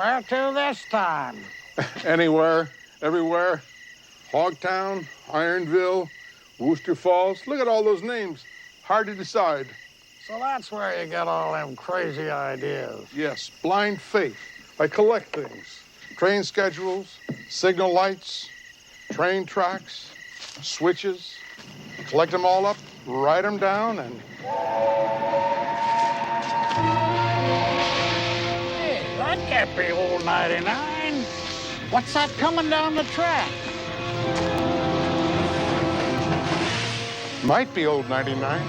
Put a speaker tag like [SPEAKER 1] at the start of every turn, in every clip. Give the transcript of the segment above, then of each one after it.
[SPEAKER 1] Where to this time?
[SPEAKER 2] Anywhere, everywhere. Hogtown, Ironville, Wooster Falls. Look at all those names. Hard to decide.
[SPEAKER 1] So that's where you get all them crazy ideas.
[SPEAKER 2] Yes, blind faith. I collect things. Train schedules, signal lights, train tracks, switches. Collect them all up, write them down, and...
[SPEAKER 1] Hey, that can't be old 99. What's that coming down the track?
[SPEAKER 2] Might be old 99.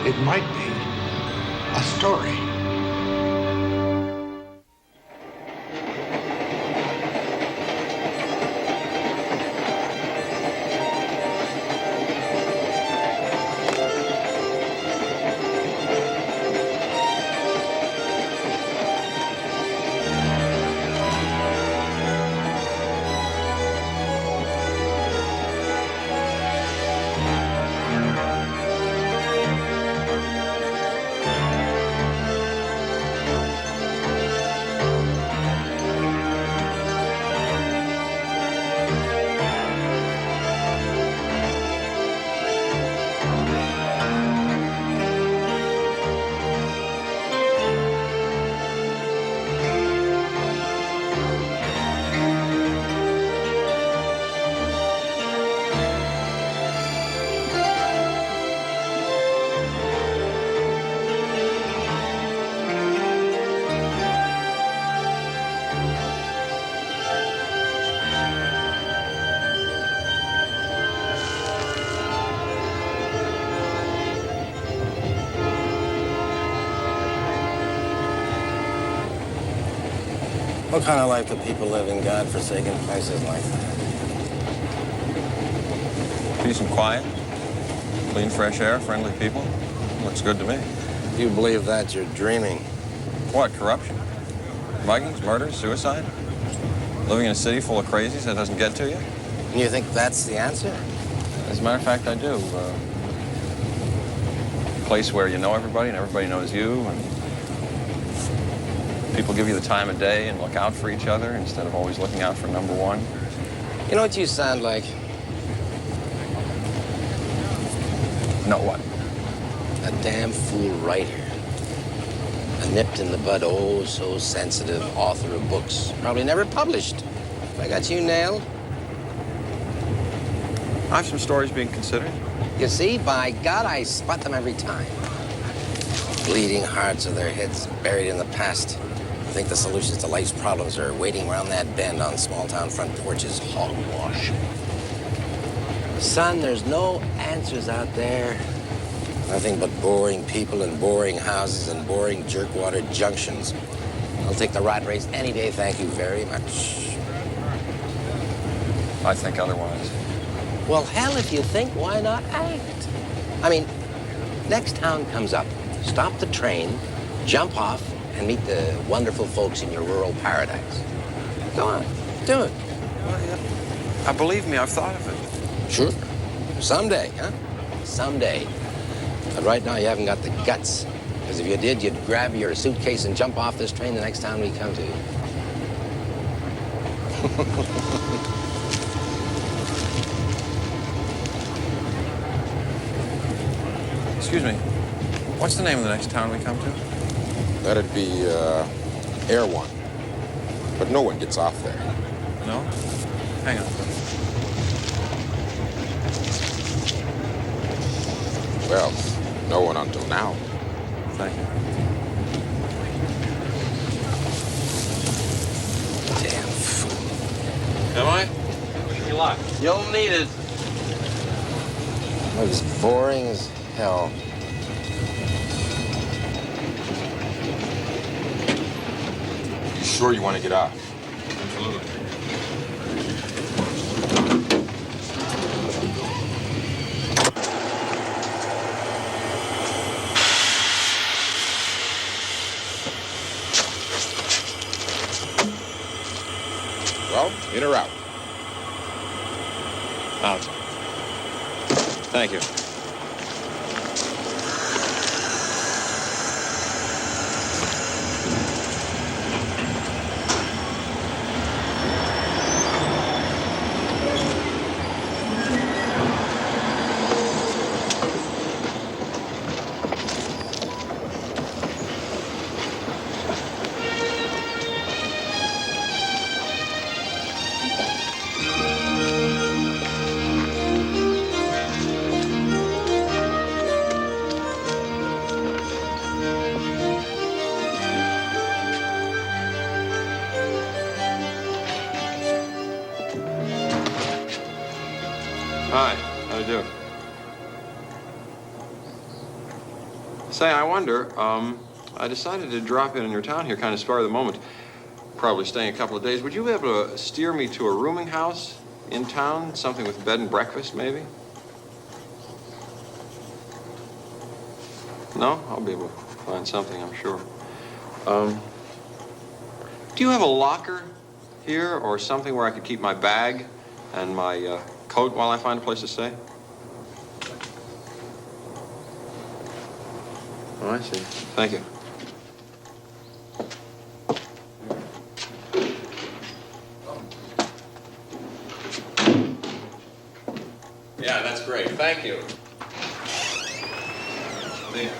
[SPEAKER 3] It might be a story.
[SPEAKER 4] What kind of life do people live in God-forsaken places like that?
[SPEAKER 5] Peace and quiet, clean, fresh air, friendly people. Looks good to me.
[SPEAKER 4] You believe that, you're dreaming.
[SPEAKER 5] What, corruption? Muggings, murders, suicide? Living in a city full of crazies that doesn't get to you?
[SPEAKER 4] And you think that's the answer?
[SPEAKER 5] As a matter of fact, I do. A place where you know everybody and everybody knows you, and people give you the time of day and look out for each other instead of always looking out for number one.
[SPEAKER 4] You know what you sound like?
[SPEAKER 5] No, what?
[SPEAKER 4] A damn fool writer. A nipped-in-the-bud, oh-so-sensitive author of books. Probably never published. I got you nailed.
[SPEAKER 5] I have some stories being considered.
[SPEAKER 4] You see, by God, I spot them every time. Bleeding hearts with their heads buried in the past. I think the solutions to life's problems are waiting around that bend on small-town front porches. Hogwash. Son, there's no answers out there. Nothing but boring people and boring houses and boring jerkwater junctions. I'll take the rat race any day, thank you very much.
[SPEAKER 5] I think otherwise.
[SPEAKER 4] Well, hell, if you think, why not act? I mean, next town comes up, stop the train, jump off, and meet the wonderful folks in your rural paradise. Go on, do it.
[SPEAKER 5] Believe me, I've thought of it.
[SPEAKER 4] Sure. Someday, huh? Someday. But right now, you haven't got the guts. Because if you did, you'd grab your suitcase and jump off this train the next town we come to.
[SPEAKER 5] Excuse me. What's the name of the next town we come to?
[SPEAKER 6] That'd be, Air One. But no one gets off there.
[SPEAKER 5] No? Hang on.
[SPEAKER 6] Well, no one until now.
[SPEAKER 5] Thank you.
[SPEAKER 4] Damn fool.
[SPEAKER 5] Am I? Wish me luck.
[SPEAKER 4] You'll need it. It was boring as hell.
[SPEAKER 6] You sure you want to get off?
[SPEAKER 5] Absolutely.
[SPEAKER 6] Well, in or out?
[SPEAKER 5] Out. Thank you. Hi, how do you do? Say, I wonder, I decided to drop in your town here, kind of spur of the moment. Probably staying a couple of days. Would you be able to steer me to a rooming house in town? Something with bed and breakfast, maybe? No? I'll be able to find something, I'm sure. Do you have a locker here or something where I could keep my bag and my coat while I find a place to stay? Oh, I see. Thank you. Yeah, that's great. Thank you. See ya.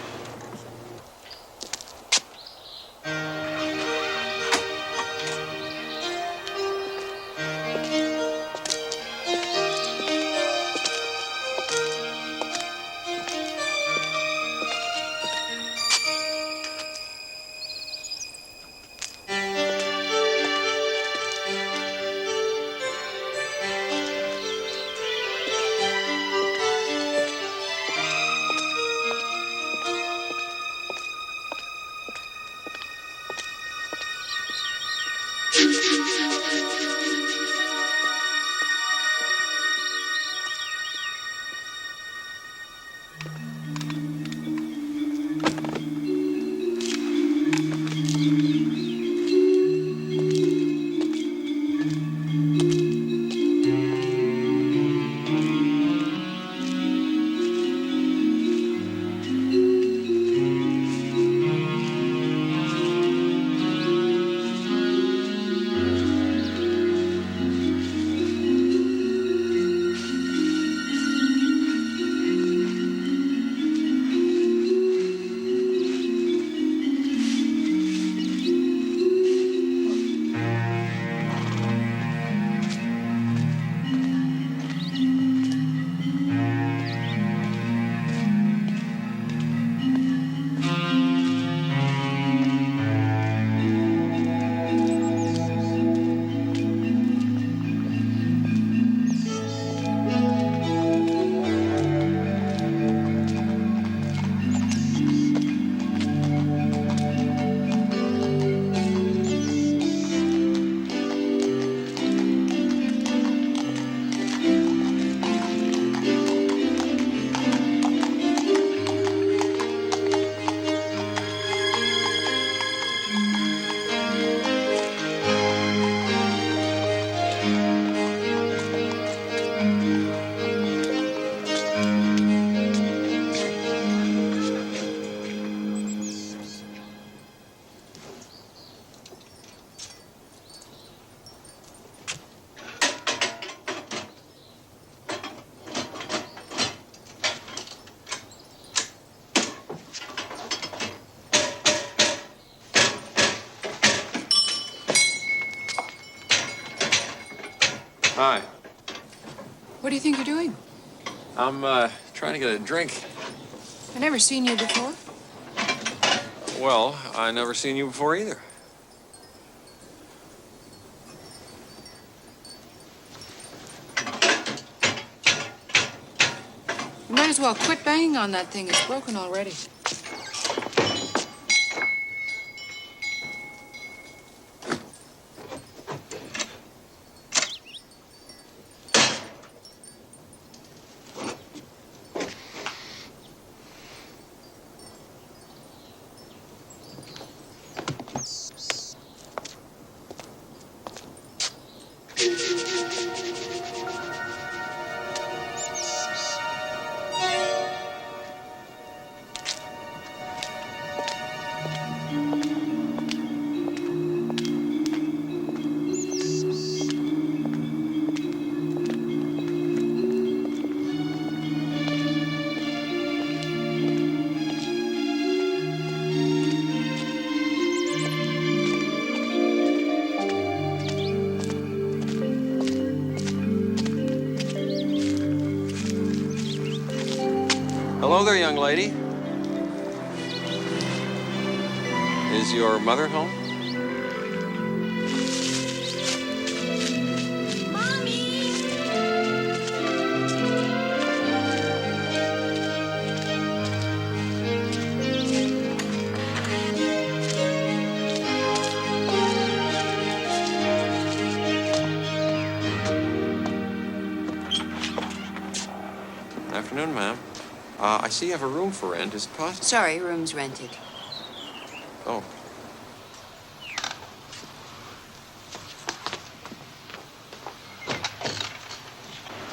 [SPEAKER 5] Hi.
[SPEAKER 7] What do you think you're doing?
[SPEAKER 5] I'm trying to get a drink.
[SPEAKER 7] I've never seen you before.
[SPEAKER 5] Well, I never seen you before either.
[SPEAKER 7] You might as well quit banging on that thing. It's broken already.
[SPEAKER 5] Hello there, young lady. Is your mother home?
[SPEAKER 8] Mommy!
[SPEAKER 5] afternoon, ma'am. I see you have a room for rent. Is it possible?
[SPEAKER 8] Sorry, room's rented.
[SPEAKER 5] Oh.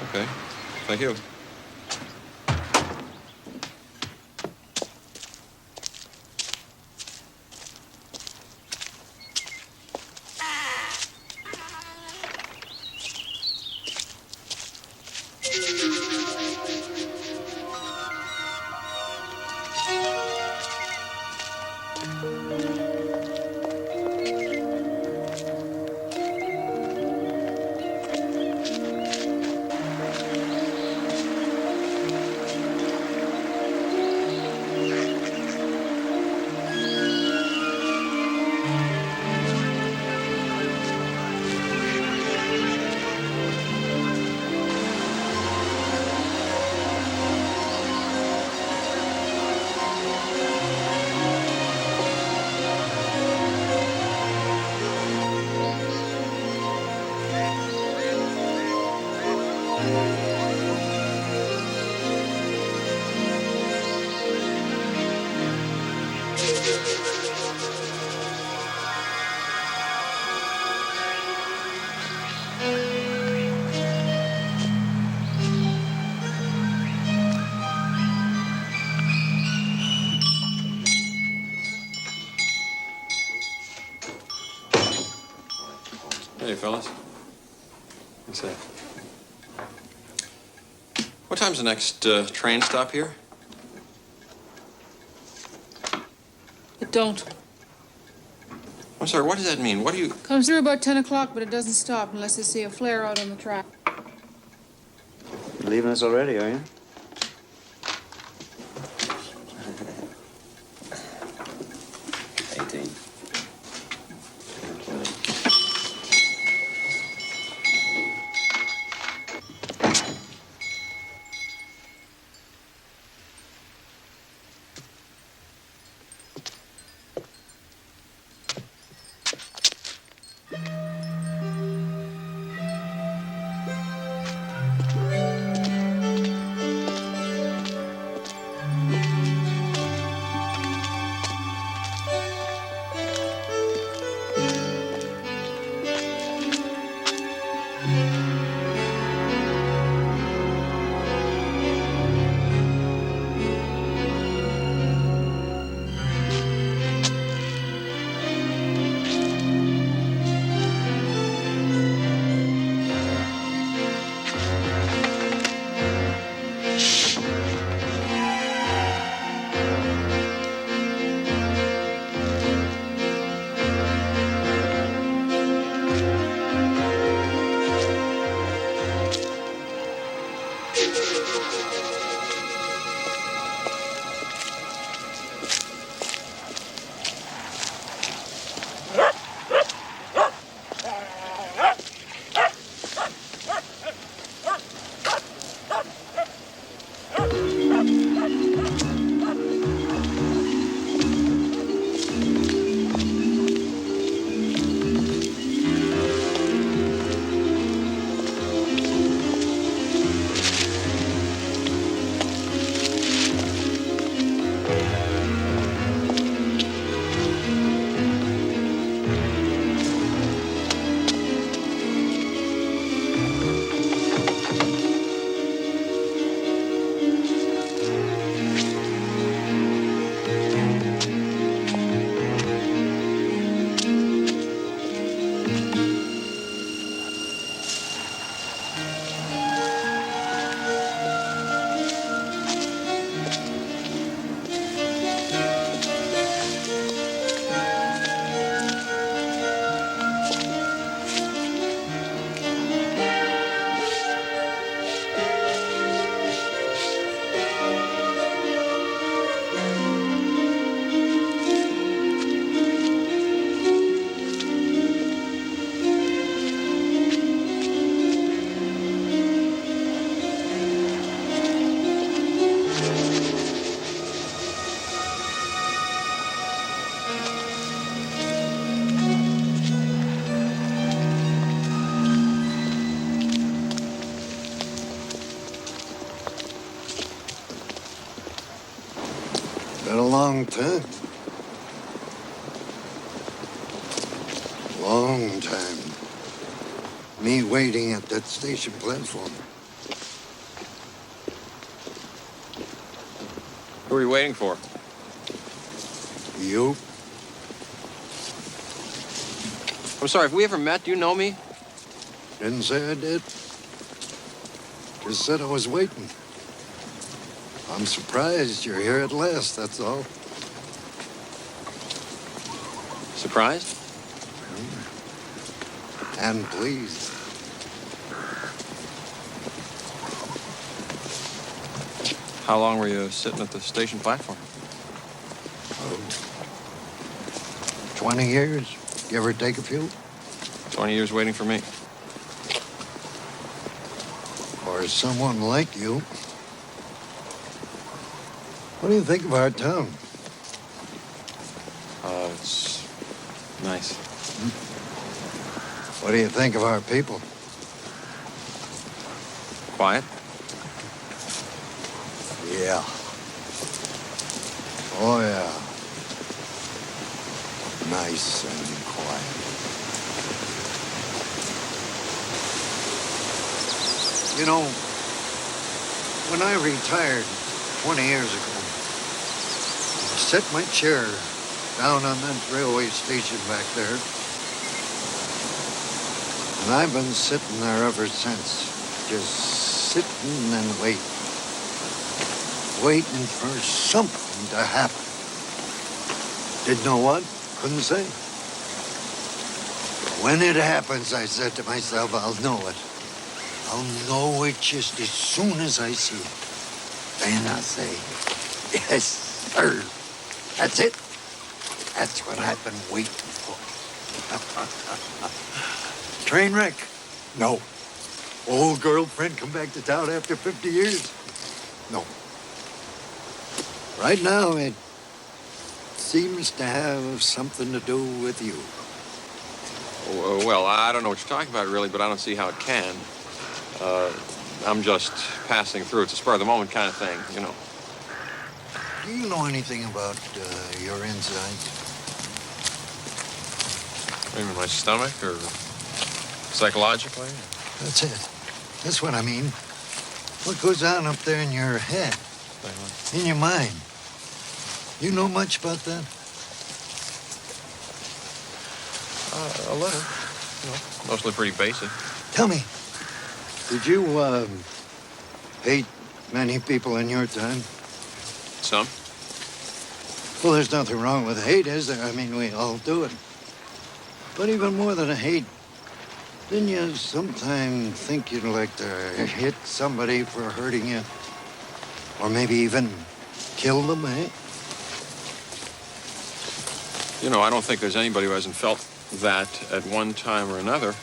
[SPEAKER 5] Okay. Thank you. Hey, fellas. What's that? What time's the next train stop here?
[SPEAKER 7] It don't.
[SPEAKER 5] I'm sorry, what does that mean? What do you...
[SPEAKER 7] Comes through about 10 o'clock, but it doesn't stop unless they see a flare out on the track.
[SPEAKER 9] You're leaving us already, are you?
[SPEAKER 3] long time. Long time. Me waiting at that station platform.
[SPEAKER 5] Who are you waiting for?
[SPEAKER 3] You?
[SPEAKER 5] I'm sorry, have we ever met? Do you know me?
[SPEAKER 3] Didn't say I did. Just said I was waiting. I'm surprised you're here at last, that's all.
[SPEAKER 5] Surprised?
[SPEAKER 3] And pleased.
[SPEAKER 5] How long were you sitting at the station platform?
[SPEAKER 3] 20 years, give or take a few.
[SPEAKER 5] 20 years waiting for me.
[SPEAKER 3] Or someone like you. What do you think of our town?
[SPEAKER 5] It's nice.
[SPEAKER 3] What do you think of our people?
[SPEAKER 5] Quiet?
[SPEAKER 3] Yeah. Oh, yeah. Nice and quiet. You know, when I retired 20 years ago, I set my chair down on that railway station back there. And I've been sitting there ever since, just sitting and waiting. Waiting for something to happen. Didn't know what, couldn't say. When it happens, I said to myself, I'll know it. I'll know it just as soon as I see it. Then I'll say, yes, sir. That's it. That's what I've been waiting for. Train wreck? No. Old girlfriend come back to town after 50 years? No. Right now, it seems to have something to do with you.
[SPEAKER 5] Well, I don't know what you're talking about, really, but I don't see how it can. I'm just passing through. It's a spur-of-the-moment kind of thing, you know.
[SPEAKER 3] Do you know anything about your insides?
[SPEAKER 5] Maybe my stomach or psychologically?
[SPEAKER 3] That's it. That's what I mean. What goes on up there in your head? In your mind? You know much about that?
[SPEAKER 5] A little. You know, mostly pretty basic.
[SPEAKER 3] Tell me, did you hate many people in your time?
[SPEAKER 5] Some?
[SPEAKER 3] Well, there's nothing wrong with hate, is there? I mean, we all do it. But even more than a hate, didn't you sometimes think you'd like to hit somebody for hurting you? Or maybe even kill them, eh?
[SPEAKER 5] You know, I don't think there's anybody who hasn't felt that at one time or another.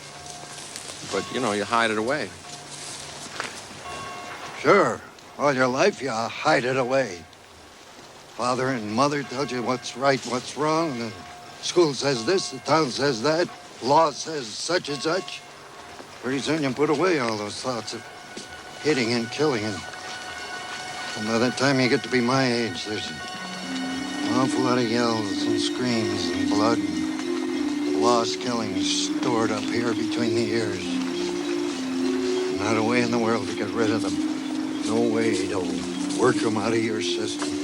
[SPEAKER 5] But, you know, you hide it away.
[SPEAKER 3] Sure. All your life, you hide it away. Father and mother tell you what's right, what's wrong. The school says this, the town says that, law says such and such. Pretty soon you put away all those thoughts of hitting and killing. And by the time you get to be my age, there's an awful lot of yells and screams and blood and lost killings stored up here between the ears. Not a way in the world to get rid of them. No way to work them out of your system.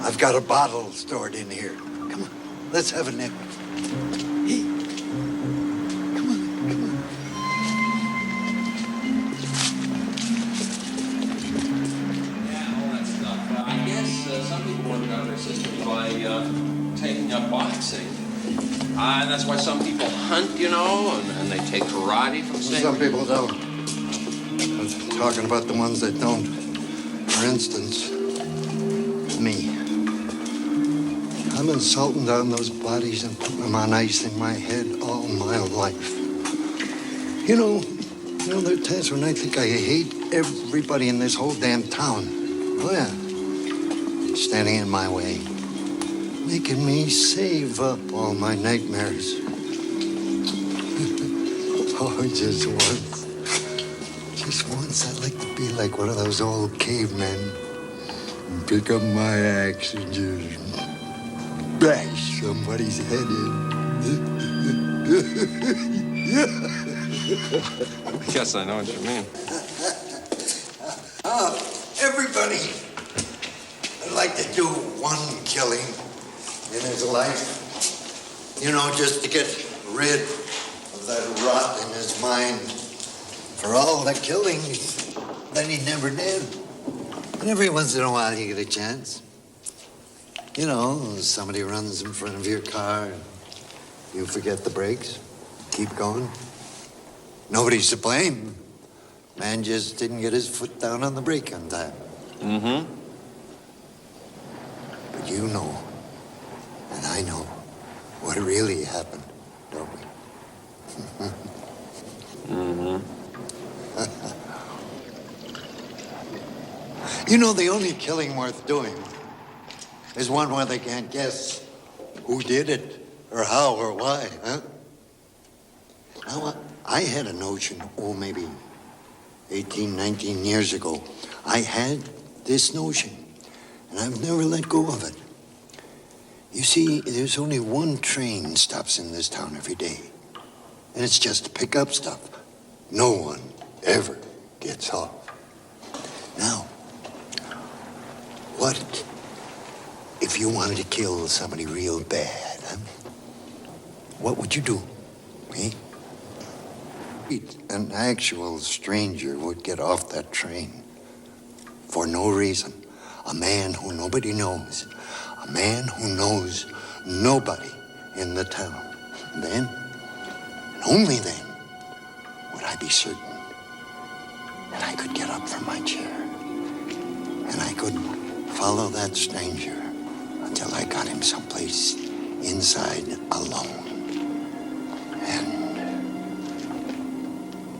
[SPEAKER 3] I've got a bottle stored in here. Come on, let's have a nip. Hey, come on.
[SPEAKER 5] Yeah, all that stuff. I guess some people work out their system by taking up boxing. And that's why some people hunt, you know, and they take karate from
[SPEAKER 3] Some people don't. I'm talking about the ones that don't. For instance, me. I've been salting down those bodies and putting them on ice in my head all my life. You know, there are times when I think I hate everybody in this whole damn town. Oh, yeah. Standing in my way. Making me save up all my nightmares. Oh, just once. Just once, I'd like to be like one of those old cavemen and pick up my axe and just bash somebody's head in.
[SPEAKER 5] Yes, I know what you mean.
[SPEAKER 3] Everybody would like to do one killing in his life. You know, just to get rid of that rot in his mind. For all the killing that he never did. And every once in a while you get a chance. You know, somebody runs in front of your car and you forget the brakes, keep going. Nobody's to blame. Man just didn't get his foot down on the brake on time.
[SPEAKER 5] Mm-hmm.
[SPEAKER 3] But you know, and I know, what really happened, don't we?
[SPEAKER 5] Mm-hmm.
[SPEAKER 3] You know, the only killing worth doing is one where they can't guess who did it, or how, or why, huh? Now, I had a notion, maybe 18, 19 years ago. I had this notion, and I've never let go of it. You see, there's only one train stops in this town every day, and it's just to pick up stuff. No one ever gets off. Now, what if you wanted to kill somebody real bad, huh? What would you do, eh? An actual stranger would get off that train for no reason. A man who nobody knows. A man who knows nobody in the town. Then, and only then, would I be certain that I could get up from my chair and I could follow that stranger until I got him someplace inside alone and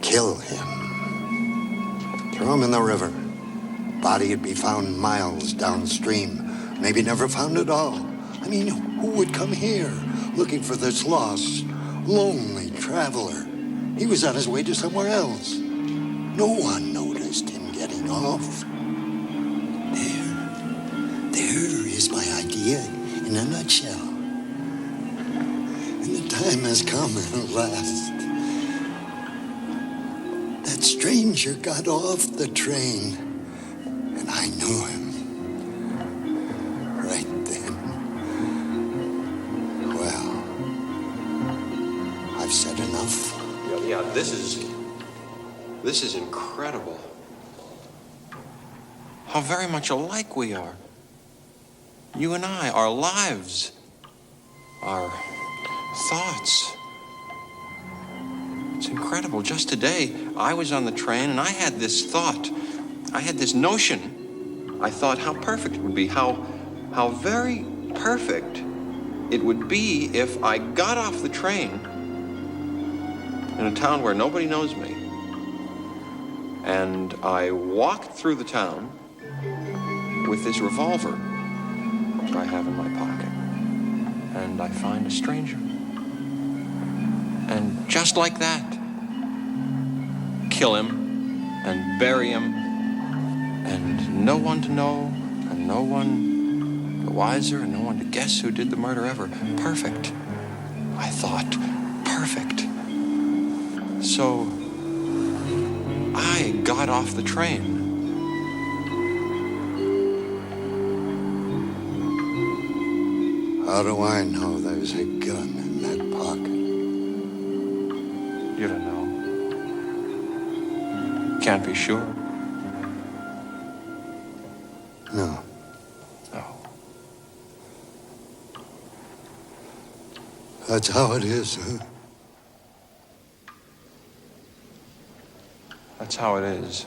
[SPEAKER 3] kill him. Throw him in the river. Body would be found miles downstream. Maybe never found at all. I mean, who would come here looking for this lost, lonely traveler? He was on his way to somewhere else. No one noticed him getting off. There is my idea in a nutshell. And the time has come at last. That stranger got off the train, and I knew him. Right then. Well, I've said enough.
[SPEAKER 5] Yeah, this is incredible. How very much alike we are. You and I, our lives, our thoughts. It's incredible. Just today, I was on the train and I had this thought. I had this notion. I thought how perfect it would be, how very perfect it would be if I got off the train in a town where nobody knows me. And I walked through the town with this revolver that I have in my pocket. And I find a stranger. And just like that, kill him and bury him, and no one to know, and no one the wiser, and no one to guess who did the murder ever. Perfect. I thought, perfect. So I got off the train.
[SPEAKER 3] How do I know there's a gun in that pocket?
[SPEAKER 5] You don't know. Can't be sure.
[SPEAKER 3] No.
[SPEAKER 5] No.
[SPEAKER 3] That's how it is, huh?
[SPEAKER 5] That's how it is.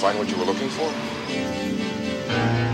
[SPEAKER 6] find what you were looking for?